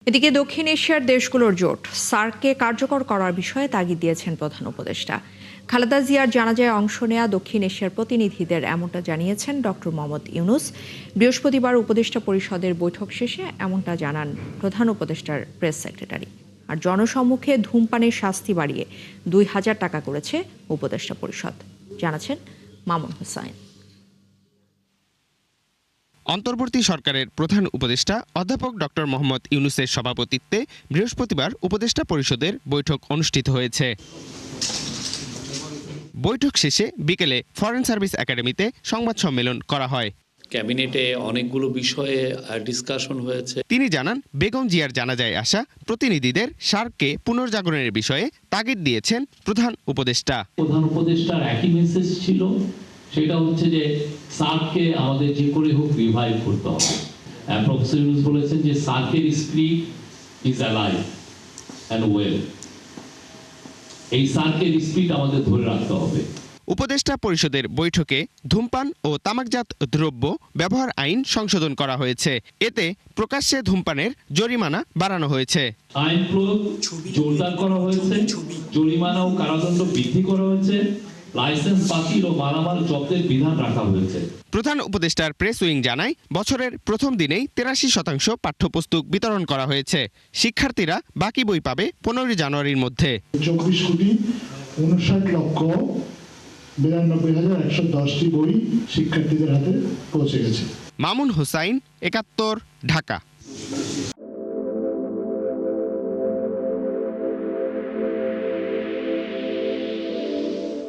এদিকে দক্ষিণ এশিয়ার দেশগুলোর জোট সার্ককে কার্যকর করার বিষয়ে তাগিদ দিয়েছেন প্রধান উপদেষ্টা। খালেদা জিয়ার জানাজায় অংশ নেয়া দক্ষিণ এশিয়ার প্রতিনিধিদের এমনটা জানিয়েছেন ডক্টর মোহাম্মদ ইউনূস। বৃহস্পতিবার উপদেষ্টা পরিষদের বৈঠক শেষে এমনটা জানান প্রধান উপদেষ্টার প্রেস সেক্রেটারি। আর জনসম্মুখে ধূমপানের শাস্তি বাড়িয়ে ২,০০০ টাকা করেছে উপদেষ্টা পরিষদ, জানাচ্ছেন মামুন হুসাইন। অন্তর্বর্তী সরকারের প্রধান উপদেষ্টা অধ্যাপক ডক্টর মোহাম্মদ ইউনূসের সভাপতিত্বে বৃহস্পতিবার উপদেষ্টা পরিষদের বৈঠক অনুষ্ঠিত হয়েছে। বৈঠক শেষে বিকেলে ফরেন সার্ভিস একাডেমিতে সংবাদ সম্মেলন করা হয়। ক্যাবিনেটে অনেকগুলো বিষয়ে ডিসকাশন হয়েছে। তিনি জানান, বেগম জিয়ার জানাজায় আসা প্রতিনিধিদের সার্ককে পুনর্জাগরণের বিষয়ে তাগিদ দিয়েছেন প্রধান উপদেষ্টা। প্রধান উপদেষ্টার একই মেসেজ ছিল, সেটা হচ্ছে যে সার্ককে আমাদের যে করে হোক রিভাইভ করতে হবে। প্রফেসর ইউনূস বলেছেন যে সার্কের spirit is alive and well. এই সার্কের স্পিরিট আমাদের ধরে রাখতে হবে। উপদেষ্টা পরিষদের বৈঠকে ধূমপান ও তামাকজাত দ্রব্য ব্যবহার আইন সংশোধন করা হয়েছে। এতে প্রকাশ্যে ধূমপানের জরিমানা বাড়ানো হয়েছে। আইন প্রয়োগ জোরদার করা হয়েছে, জরিমানা ও কারাদণ্ড বৃদ্ধি করা হয়েছে, লাইসেন্স বাতিল ও মালামাল জব্দের বিধান রাখা হয়েছে। প্রধান উপদেষ্টার প্রেস উইং জানায়, বছরের প্রথম দিনেই ৮৩% পাঠ্যপুস্তক বিতরণ করা হয়েছে। শিক্ষার্থীরা বাকি বই পাবে ১৫ জানুয়ারির মধ্যে। ২৪,৫৯,৯২,১১১টি বই শিক্ষার্থীদের হাতে পৌঁছে গেছে। মামুন হুসাইন, ৭১, ঢাকা।